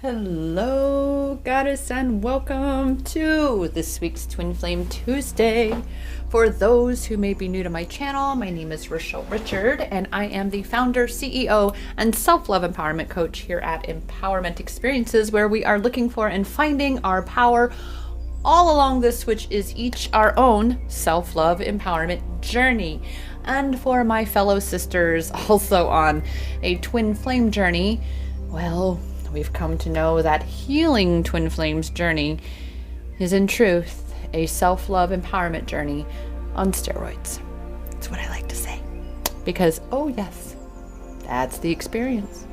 Hello, Goddess, and welcome to this week's Twin Flame Tuesday. For those who may be new to my channel, my name is Rochelle Richard, and I am the founder, CEO, and self-love empowerment coach here at Empowerment Experiences, where we are looking for and finding our power all along this, which is each our own self-love empowerment journey. And for my fellow sisters also on a twin flame journey, well, we've come to know that healing twin flames journey is in truth a self-love empowerment journey on steroids. That's what I like to say. Because, oh yes, that's the experience.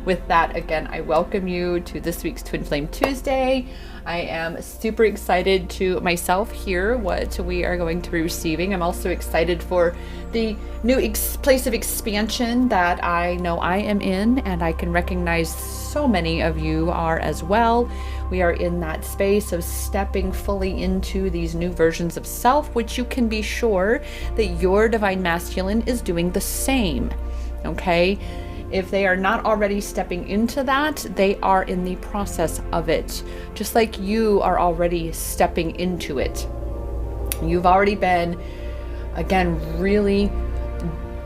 With that, again, I welcome you to this week's Twin Flame Tuesday. I am super excited to myself hear what we are going to be receiving. I'm also excited for the new place of expansion that I know I am in, and I can recognize so many of you are as well. We are in that space of stepping fully into these new versions of self, which you can be sure that your divine masculine is doing the same, okay? If they are not already stepping into that, they are in the process of it, just like you are already stepping into it. You've already been, again, really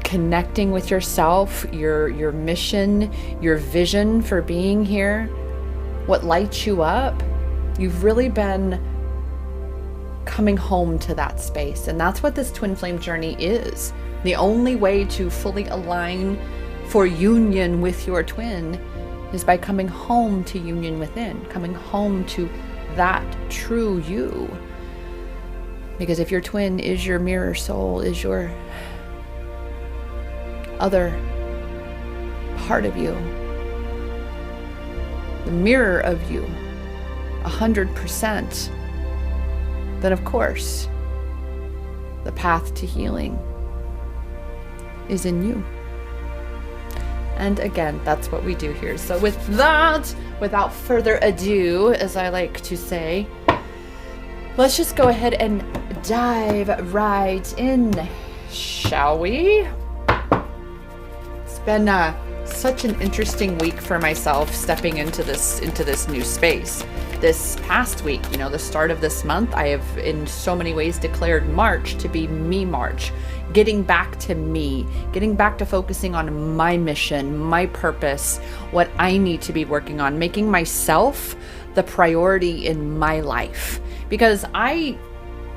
connecting with yourself, your mission, your vision for being here, what lights you up. You've really been coming home to that space, and that's what this twin flame journey is. The only way to fully align for union with your twin is by coming home to union within, coming home to that true you. Because if your twin is your mirror soul, is your other part of you, the mirror of you, 100%, then of course, the path to healing is in you. And again, that's what we do here. So with that, without further ado, as I like to say, let's just go ahead and dive right in, shall we? It's been such an interesting week for myself stepping into this new space. This past week, the start of this month, I have in so many ways declared March to be me March. Getting back to me, getting back to focusing on my mission, my purpose, what I need to be working on, making myself the priority in my life. Because I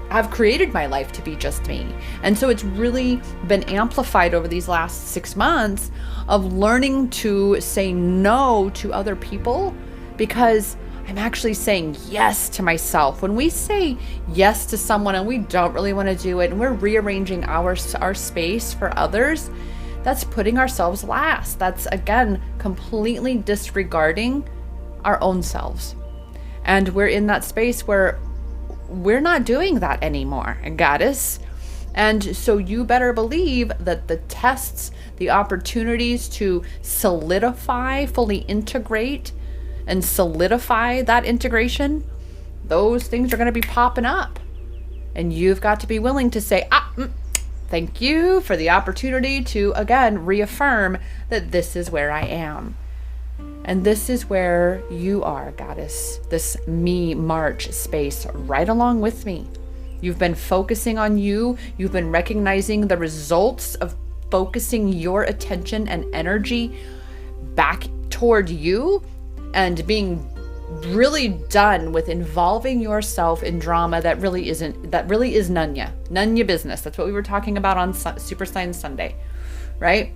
have created my life to be just me. And so it's really been amplified over these last 6 months of learning to say no to other people, because I'm actually saying yes to myself. When we say yes to someone and we don't really want to do it, and we're rearranging our space for others, that's putting ourselves last. That's, again, completely disregarding our own selves. And we're in that space where we're not doing that anymore, Goddess. And so you better believe that the tests, the opportunities to solidify, fully integrate, and solidify that integration, those things are going to be popping up. And you've got to be willing to say, thank you for the opportunity to, again, reaffirm that this is where I am. And this is where you are, Goddess, this me March space, right along with me. You've been focusing on you. You've been recognizing the results of focusing your attention and energy back toward you, and being really done with involving yourself in drama that really is none ya business. That's what we were talking about on Super Science Sunday, right?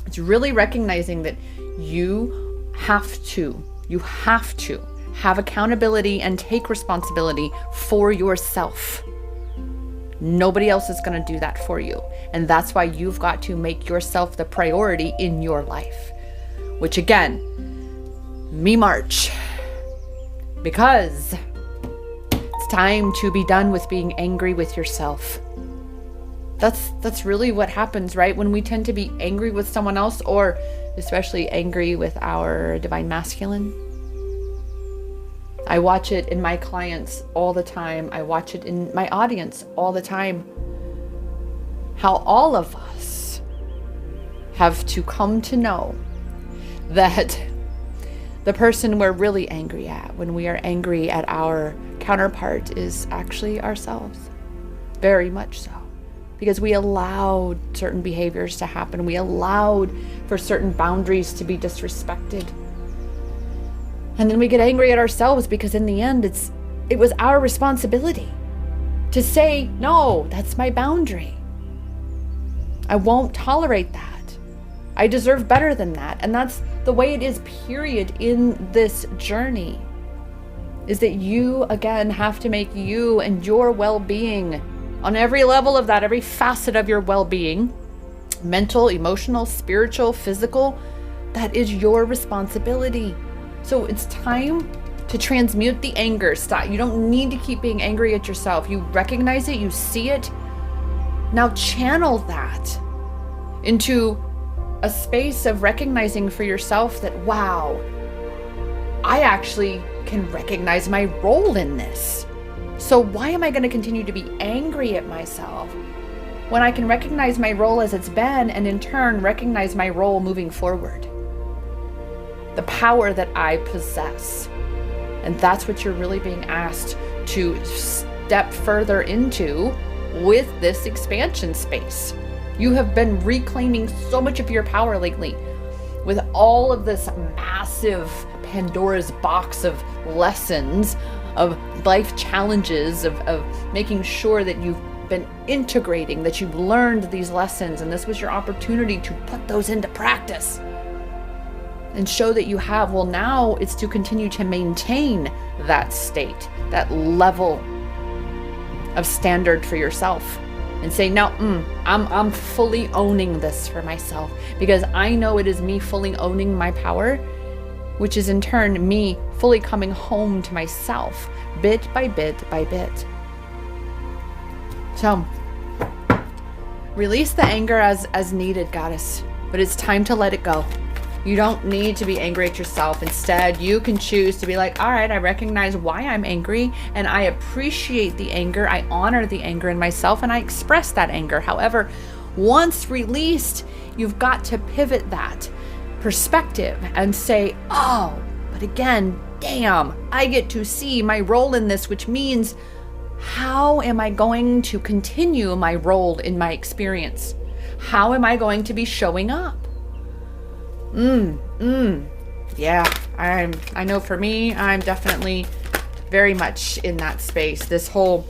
It's really recognizing that you have to have accountability and take responsibility for yourself. Nobody else is going to do that for you. And that's why you've got to make yourself the priority in your life, which, again, me March, because it's time to be done with being angry with yourself. That's really what happens, right? When we tend to be angry with someone else, or especially angry with our divine masculine. I watch it in my clients all the time. I watch it in my audience all the time. How all of us have to come to know that The person we're really angry at when we are angry at our counterpart is actually ourselves. Very much so. Because we allowed certain behaviors to happen. We allowed for certain boundaries to be disrespected. And then we get angry at ourselves because in the end, it was our responsibility to say, no, that's my boundary. I won't tolerate that. I deserve better than that. And that's the way it is, period, in this journey, is that you, again, have to make you and your well-being on every level of that, every facet of your well-being, mental, emotional, spiritual, physical, that is your responsibility. So it's time to transmute the anger. Stop. You don't need to keep being angry at yourself. You recognize it, you see it. Now channel that into a space of recognizing for yourself that, wow, I actually can recognize my role in this. So why am I going to continue to be angry at myself when I can recognize my role as it's been and in turn recognize my role moving forward? The power that I possess. And that's what you're really being asked to step further into with this expansion space. You have been reclaiming so much of your power lately with all of this massive Pandora's box of lessons, of life challenges, of making sure that you've been integrating, that you've learned these lessons, and this was your opportunity to put those into practice and show that you have. Well, now it's to continue to maintain that state, that level of standard for yourself, and say, no, I'm fully owning this for myself, because I know it is me fully owning my power, which is in turn me fully coming home to myself, bit by bit by bit. So release the anger as needed, goddess, but it's time to let it go. You don't need to be angry at yourself. Instead, you can choose to be like, all right, I recognize why I'm angry and I appreciate the anger. I honor the anger in myself and I express that anger. However, once released, you've got to pivot that perspective and say, oh, but again, damn, I get to see my role in this, which means how am I going to continue my role in my experience? How am I going to be showing up? Yeah, I know for me, I'm definitely very much in that space. This whole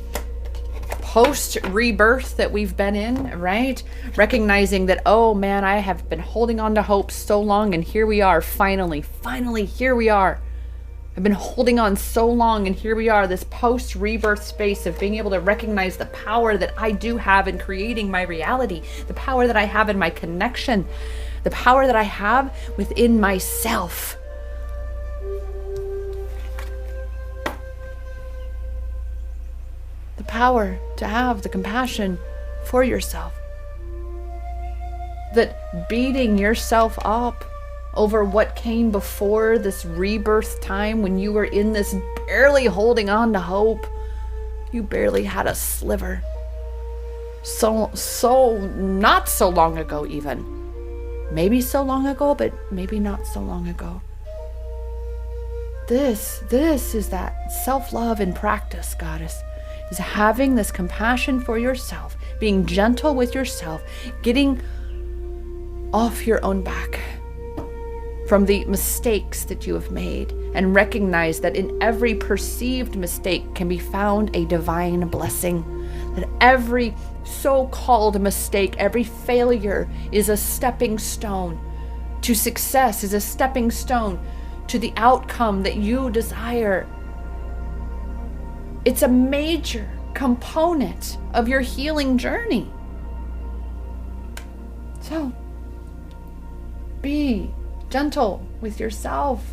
post-rebirth that we've been in, right? Recognizing that, oh man, I have been holding on to hope so long, and here we are, finally, here we are. I've been holding on so long, and here we are, this post-rebirth space of being able to recognize the power that I do have in creating my reality, the power that I have in my connection, the power that I have within myself. The power to have the compassion for yourself. That beating yourself up over what came before this rebirth time, when you were in this barely holding on to hope, you barely had a sliver. So not so long ago even. Maybe so long ago, but maybe not so long ago. This is that self-love in practice, goddess, is having this compassion for yourself, being gentle with yourself, getting off your own back from the mistakes that you have made, and recognize that in every perceived mistake can be found a divine blessing. That every so-called mistake, every failure is a stepping stone to success, is a stepping stone to the outcome that you desire. It's a major component of your healing journey. So, be gentle with yourself.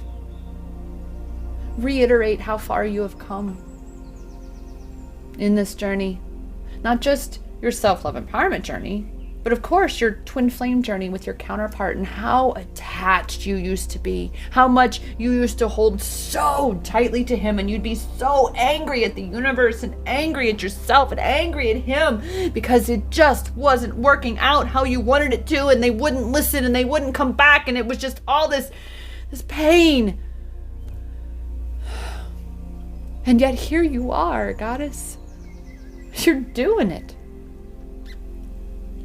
Reiterate how far you have come in this journey. Not just your self-love empowerment journey, but of course your twin flame journey with your counterpart, and how attached you used to be, how much you used to hold so tightly to him, and you'd be so angry at the universe and angry at yourself and angry at him because it just wasn't working out how you wanted it to, and they wouldn't listen and they wouldn't come back, and it was just all this pain. And yet here you are, goddess. You're doing it.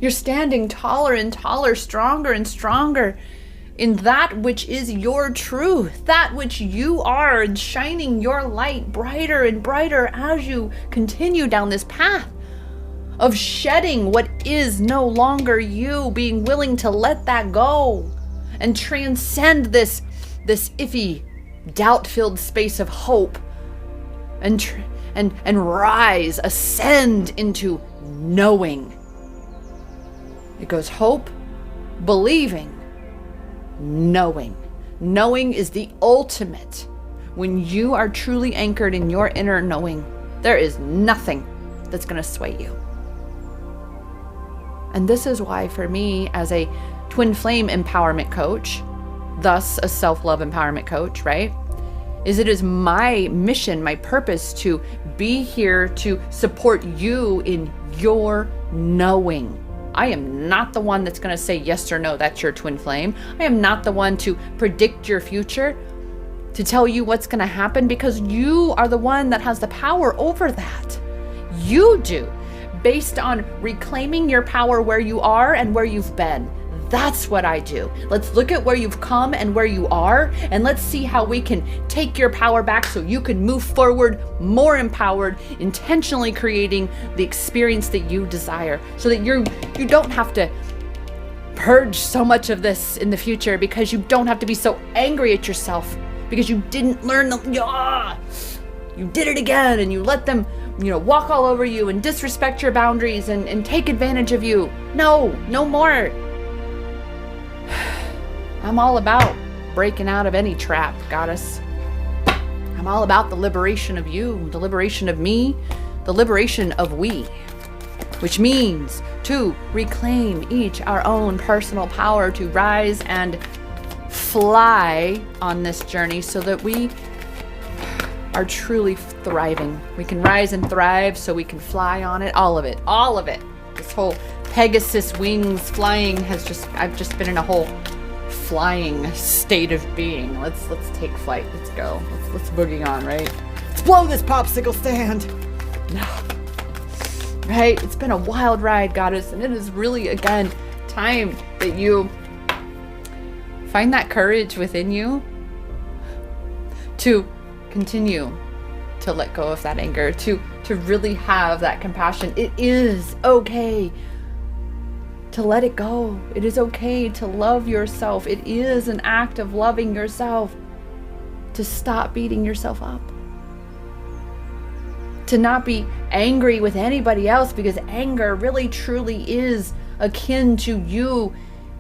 You're standing taller and taller, stronger and stronger in that which is your truth, that which you are, and shining your light brighter and brighter as you continue down this path of shedding what is no longer you, being willing to let that go and transcend this iffy, doubt-filled space of hope and rise, ascend into knowing. It goes hope, believing, knowing. Knowing is the ultimate. When you are truly anchored in your inner knowing, there is nothing that's going to sway you. And this is why, for me, as a twin flame empowerment coach, thus a self-love empowerment coach, right? It is my mission, my purpose to be here to support you in your knowing. I am not the one that's going to say yes or no, that's your twin flame. I am not the one to predict your future, to tell you what's going to happen, because you are the one that has the power over that. You do, based on reclaiming your power where you are and where you've been. That's what I do. Let's look at where you've come and where you are, and let's see how we can take your power back so you can move forward more empowered, intentionally creating the experience that you desire, so that you don't have to purge so much of this in the future, because you don't have to be so angry at yourself because you didn't learn you did it again, and you let them walk all over you and disrespect your boundaries and take advantage of you. No more. I'm all about breaking out of any trap, goddess. I'm all about the liberation of you, the liberation of me, the liberation of we, which means to reclaim each our own personal power to rise and fly on this journey so that we are truly thriving. We can rise and thrive so we can fly on it, all of it. This whole Pegasus wings flying I've just been in a whole flying state of being. Let's take flight. Let's go. Let's boogie on, right? Let's blow this popsicle stand. No. Right? It's been a wild ride, goddess, and it is really, again, time that you find that courage within you to continue to let go of that anger, to really have that compassion. It is okay to let it go. It is okay to love yourself. It is an act of loving yourself to stop beating yourself up, to not be angry with anybody else, because anger really truly is akin to you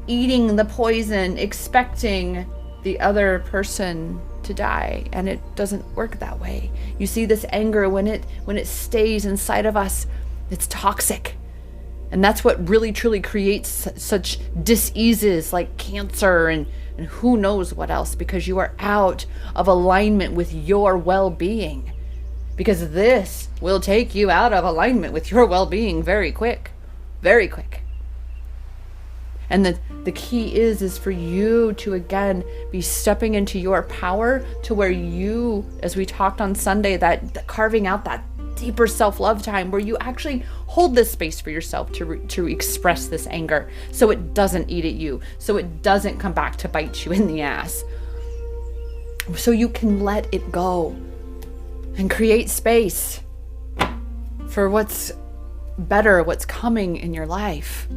eating the poison, expecting the other person to die, and it doesn't work that way. You see, this anger, when it stays inside of us, it's toxic. And that's what really truly creates such diseases like cancer and who knows what else, because you are out of alignment with your well-being. Because this will take you out of alignment with your well-being very quick. Very quick. And the key is for you to, again, be stepping into your power to where you, as we talked on Sunday, that carving out that deeper self-love time where you actually hold this space for yourself to express this anger, so it doesn't eat at you, so it doesn't come back to bite you in the ass, so you can let it go and create space for what's better, what's coming in your life.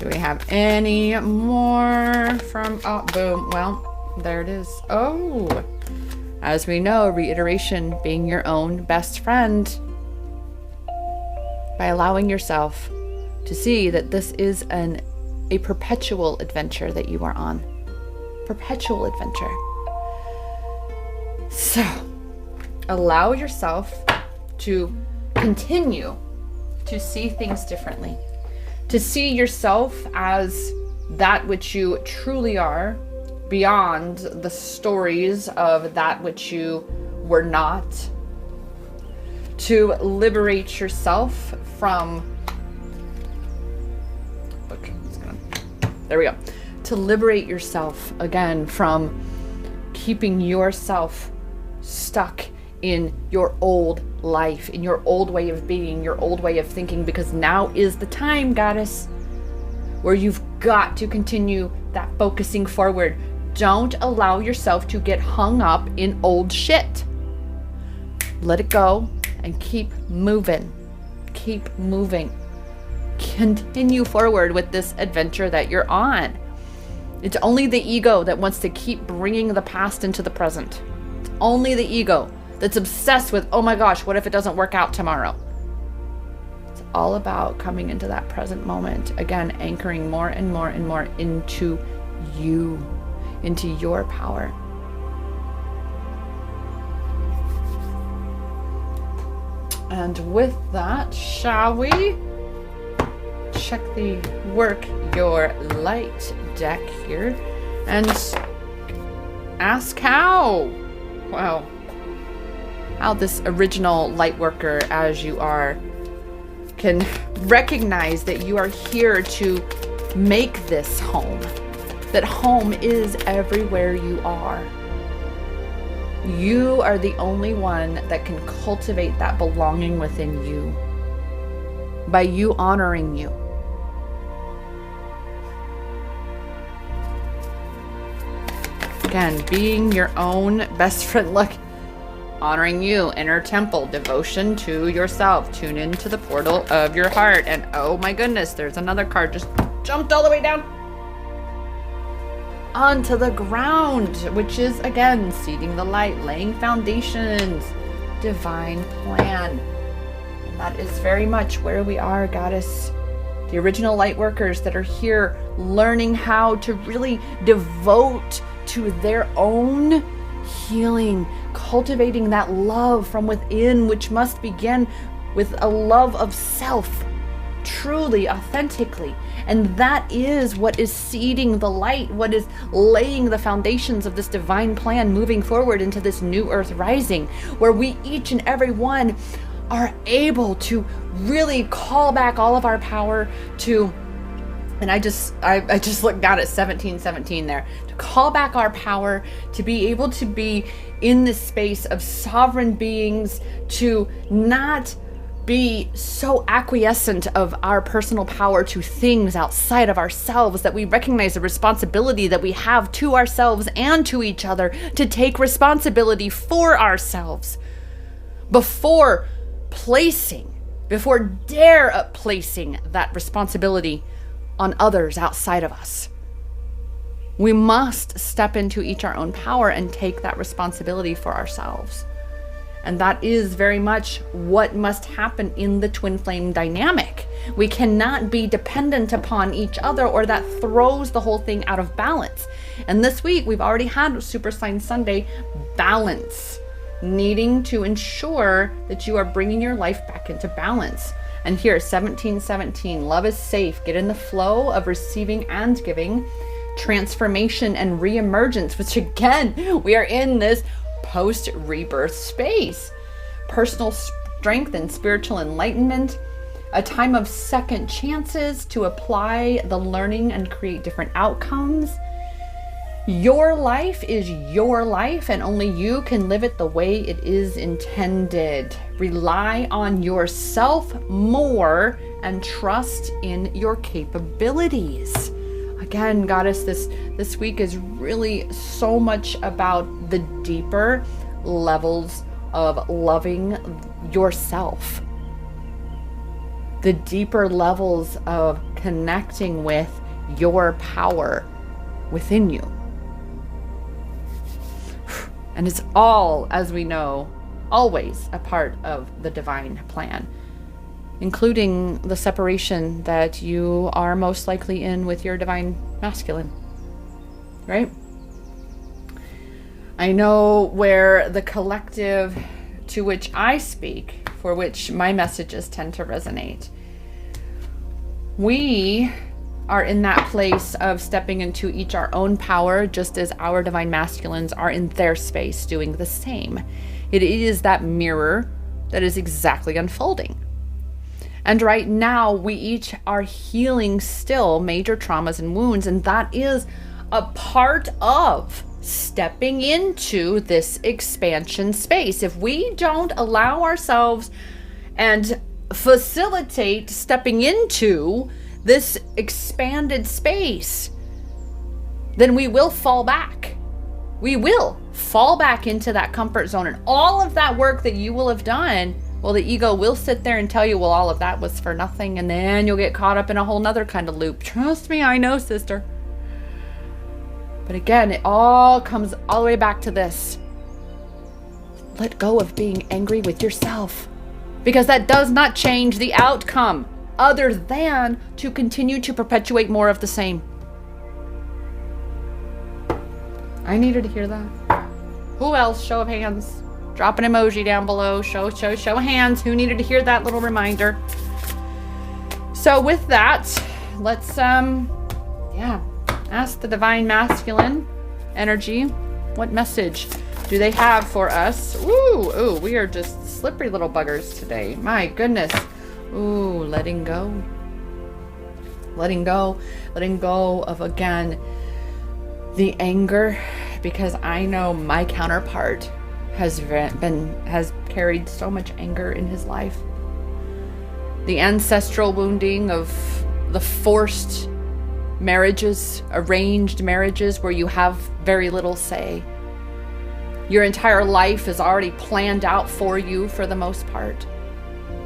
Do we have any more from, oh, boom, well, there it is. Oh, as we know, reiteration being your own best friend, by allowing yourself to see that this is a perpetual adventure that you are on. Perpetual adventure. So, allow yourself to continue to see things differently, to see yourself as that which you truly are, beyond the stories of that which you were not, to liberate yourself from, there we go, to liberate yourself again from keeping yourself stuck in your old life, in your old way of being, your old way of thinking, because now is the time, goddess, where you've got to continue that focusing forward. Don't allow yourself to get hung up in old shit. Let it go and keep moving. Keep moving. Continue forward with this adventure that you're on. It's only the ego that wants to keep bringing the past into the present. It's only the ego that's obsessed with, oh my gosh, what if it doesn't work out tomorrow? It's all about coming into that present moment. Again, anchoring more and more and more into you, into your power. And with that, shall we check the Work Your Light deck here and ask how this original light worker, as you are, can recognize that you are here to make this home, that home is everywhere you are. You are the only one that can cultivate that belonging within you by you honoring you. Again, being your own best friend. Look, honoring you, inner temple, devotion to yourself, tune into the portal of your heart. And oh my goodness, there's another card just jumped all the way down onto the ground, which is again seeding the light, laying foundations, divine plan. And that is very much where we are, goddess. The original light workers that are here learning how to really devote to their own healing, cultivating that love from within, which must begin with a love of self, truly, authentically. And that is what is seeding the light, what is laying the foundations of this divine plan moving forward into this new earth rising, where we each and every one are able to really call back all of our power to, and I just looked down at 1717 there, to call back our power, to be able to be in this space of sovereign beings, to not be so acquiescent of our personal power to things outside of ourselves, that we recognize the responsibility that we have to ourselves and to each other, to take responsibility for ourselves before dare placing that responsibility on others outside of us. We must step into each our own power and take that responsibility for ourselves. And that is very much what must happen in the twin flame dynamic. We cannot be dependent upon each other, or that throws the whole thing out of balance. And this week, we've already had Super Sign Sunday, balance, needing to ensure that you are bringing your life back into balance. And here, 1717, love is safe. Get in the flow of receiving and giving, transformation and reemergence, which again, we are in this post-rebirth space. Personal strength and spiritual enlightenment, a time of second chances to apply the learning and create different outcomes. Your life is your life, and only you can live it the way it is intended. Rely on yourself more and trust in your capabilities. Again, goddess, this week is really so much about the deeper levels of loving yourself, the deeper levels of connecting with your power within you. And it's all, as we know, always a part of the divine plan, including the separation that you are most likely in with your divine masculine, right? I know where the collective to which I speak, for which my messages tend to resonate, we are in that place of stepping into each our own power, just as our divine masculines are in their space doing the same. It is that mirror that is exactly unfolding. And right now, we each are healing still major traumas and wounds, and that is a part of stepping into this expansion space. If we don't allow ourselves and facilitate stepping into this expanded space, then we will fall back. We will fall back into that comfort zone. And all of that work that you will have done, well, the ego will sit there and tell you, well, all of that was for nothing. And then you'll get caught up in a whole nother kind of loop. Trust me, I know, sister. But again, it all comes all the way back to this. Let go of being angry with yourself, because that does not change the outcome other than to continue to perpetuate more of the same. I needed to hear that. Who else? Show of hands. Drop an emoji down below. Show of hands. Who needed to hear that little reminder? So with that, let's ask the divine masculine energy, what message do they have for us? Ooh, we are just slippery little buggers today. My goodness. Ooh, letting go. Letting go of, again, the anger, because I know my counterpart has carried so much anger in his life. The ancestral wounding of the forced marriages, arranged marriages where you have very little say. Your entire life is already planned out for you for the most part.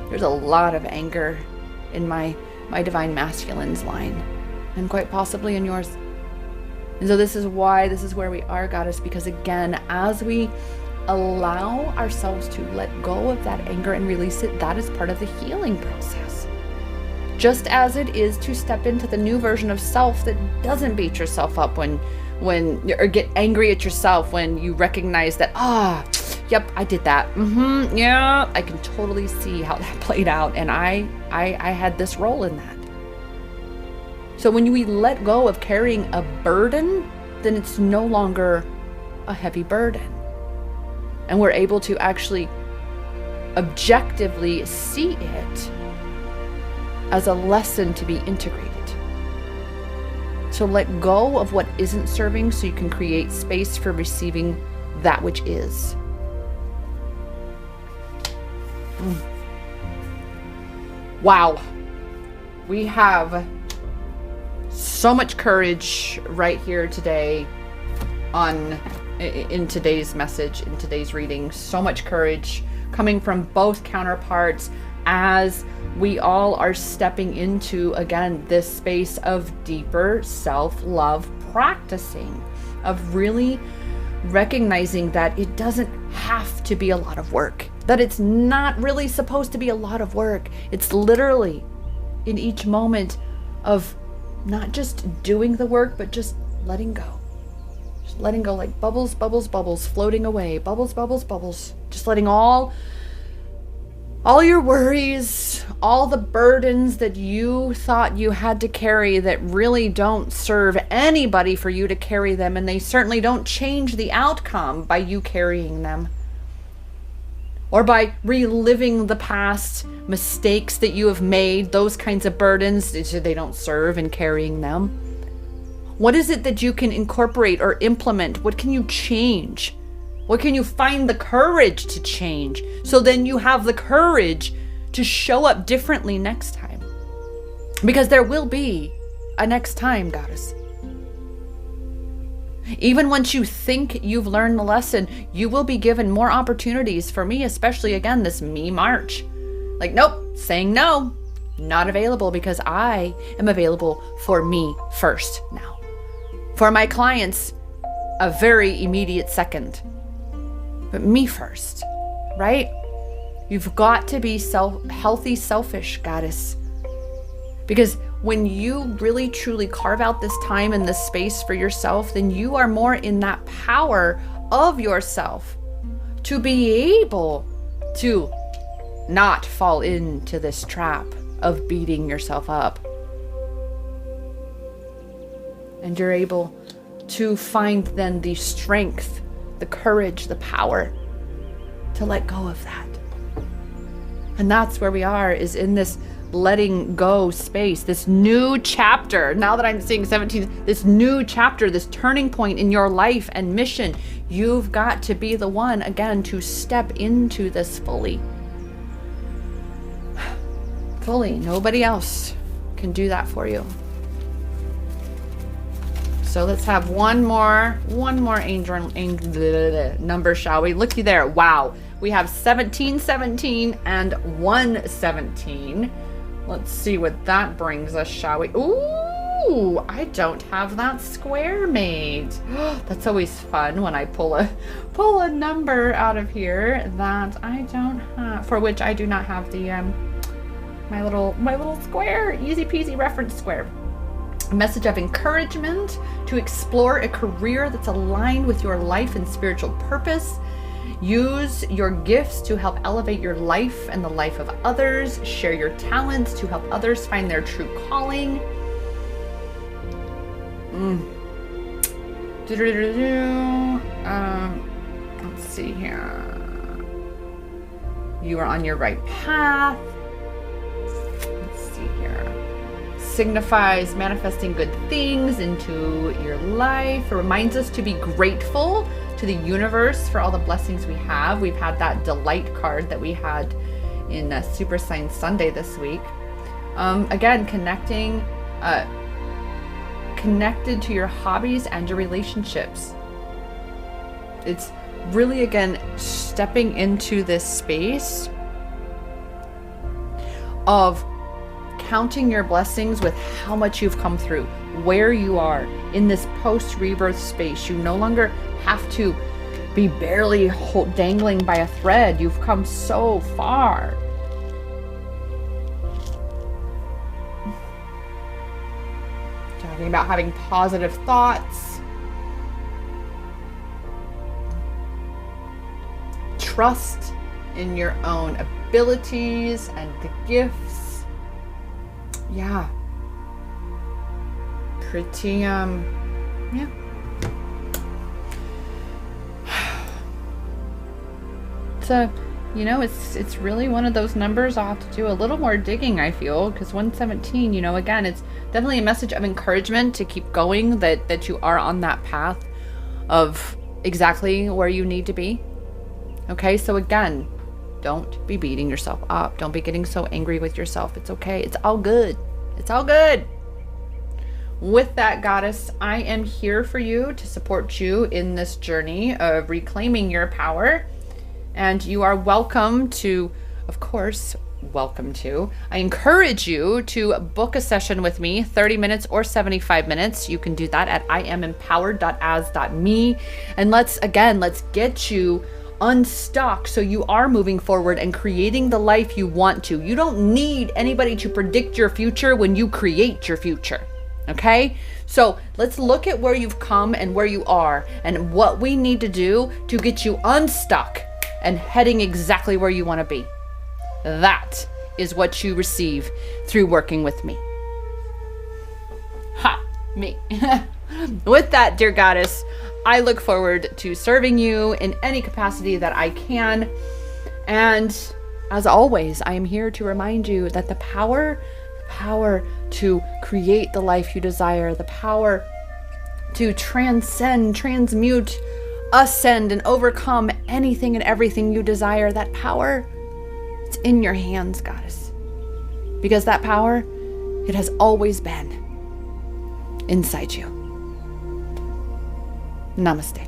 There's a lot of anger in my divine masculine's line, and quite possibly in yours. And so this is where we are, Goddess, because again, as we allow ourselves to let go of that anger and release it, that is part of the healing process. Just as it is to step into the new version of self that doesn't beat yourself up when or get angry at yourself when you recognize that, yep, I did that. Yeah, I can totally see how that played out, and I had this role in that. So when we let go of carrying a burden, then it's no longer a heavy burden. And we're able to actually objectively see it as a lesson to be integrated. So let go of what isn't serving so you can create space for receiving that which is. Wow. We have so much courage right here today in today's message, in today's reading. So much courage coming from both counterparts as we all are stepping into, again, this space of deeper self-love practicing, of really recognizing that it doesn't have to be a lot of work, that it's not really supposed to be a lot of work. It's literally in each moment of not just doing the work, but just letting go. Just letting go, like bubbles, bubbles, bubbles, floating away. Bubbles, bubbles, bubbles. Just letting all your worries, all the burdens that you thought you had to carry that really don't serve anybody for you to carry them, and they certainly don't change the outcome by you carrying them. Or by reliving the past mistakes that you have made, those kinds of burdens, they don't serve in carrying them. What is it that you can incorporate or implement? What can you change? What can you find the courage to change? So then you have the courage to show up differently next time. Because there will be a next time, Goddess. Even once you think you've learned the lesson, you will be given more opportunities. For me, especially, again, this me March. Like, nope, saying no, not available, because I am available for me first now. For my clients, a very immediate second. But me first, right? You've got to be healthy, selfish, Goddess. Because when you really truly carve out this time and this space for yourself, then you are more in that power of yourself to be able to not fall into this trap of beating yourself up. And you're able to find then the strength, the courage, the power to let go of that. And that's where we are, is in this letting go space, this new chapter. Now that I'm seeing 17, this new chapter, this turning point in your life and mission, you've got to be the one, again, to step into this fully. Fully. Nobody else can do that for you. So let's have one more angel number, shall we? Looky there. Wow. We have 1717 and 117. Let's see what that brings us, shall we? Ooh, I don't have that square made. That's always fun when I pull a number out of here that I don't have, for which I do not have the my little square, easy peasy reference square. A message of encouragement to explore a career that's aligned with your life and spiritual purpose. Use your gifts to help elevate your life and the life of others. Share your talents to help others find their true calling. Let's see here. You are on your right path. Let's see here. Signifies manifesting good things into your life. It reminds us to be grateful to the universe for all the blessings we have. We've had that delight card that we had in Super Sign Sunday this week. Again, connected to your hobbies and your relationships. It's really, again, stepping into this space of counting your blessings with how much you've come through, where you are in this post-rebirth space. You no longer have to be barely dangling by a thread. You've come so far. Talking about having positive thoughts, trust in your own abilities and the gifts. Yeah. Pretty, yeah. So, you know, it's really one of those numbers I'll have to do a little more digging, I feel, because 117, you know, again, it's definitely a message of encouragement to keep going, that you are on that path of exactly where you need to be. Okay, so again, don't be beating yourself up. Don't be getting so angry with yourself. It's okay. It's all good. It's all good. With that, goddess, I am here for you to support you in this journey of reclaiming your power. And you are welcome to, of course, I encourage you to book a session with me, 30 minutes or 75 minutes. You can do that at IamEmpowered.as.me. And let's get you unstuck so you are moving forward and creating the life you want to. You don't need anybody to predict your future when you create your future. Okay? So let's look at where you've come and where you are and what we need to do to get you unstuck and heading exactly where you want to be. That is what you receive through working with me. Ha! Me. With that, dear goddess, I look forward to serving you in any capacity that I can. And as always, I am here to remind you that the power to create the life you desire, the power to transcend, transmute, ascend, and overcome anything and everything you desire, that power, it's in your hands, goddess. Because that power, it has always been inside you. Namaste.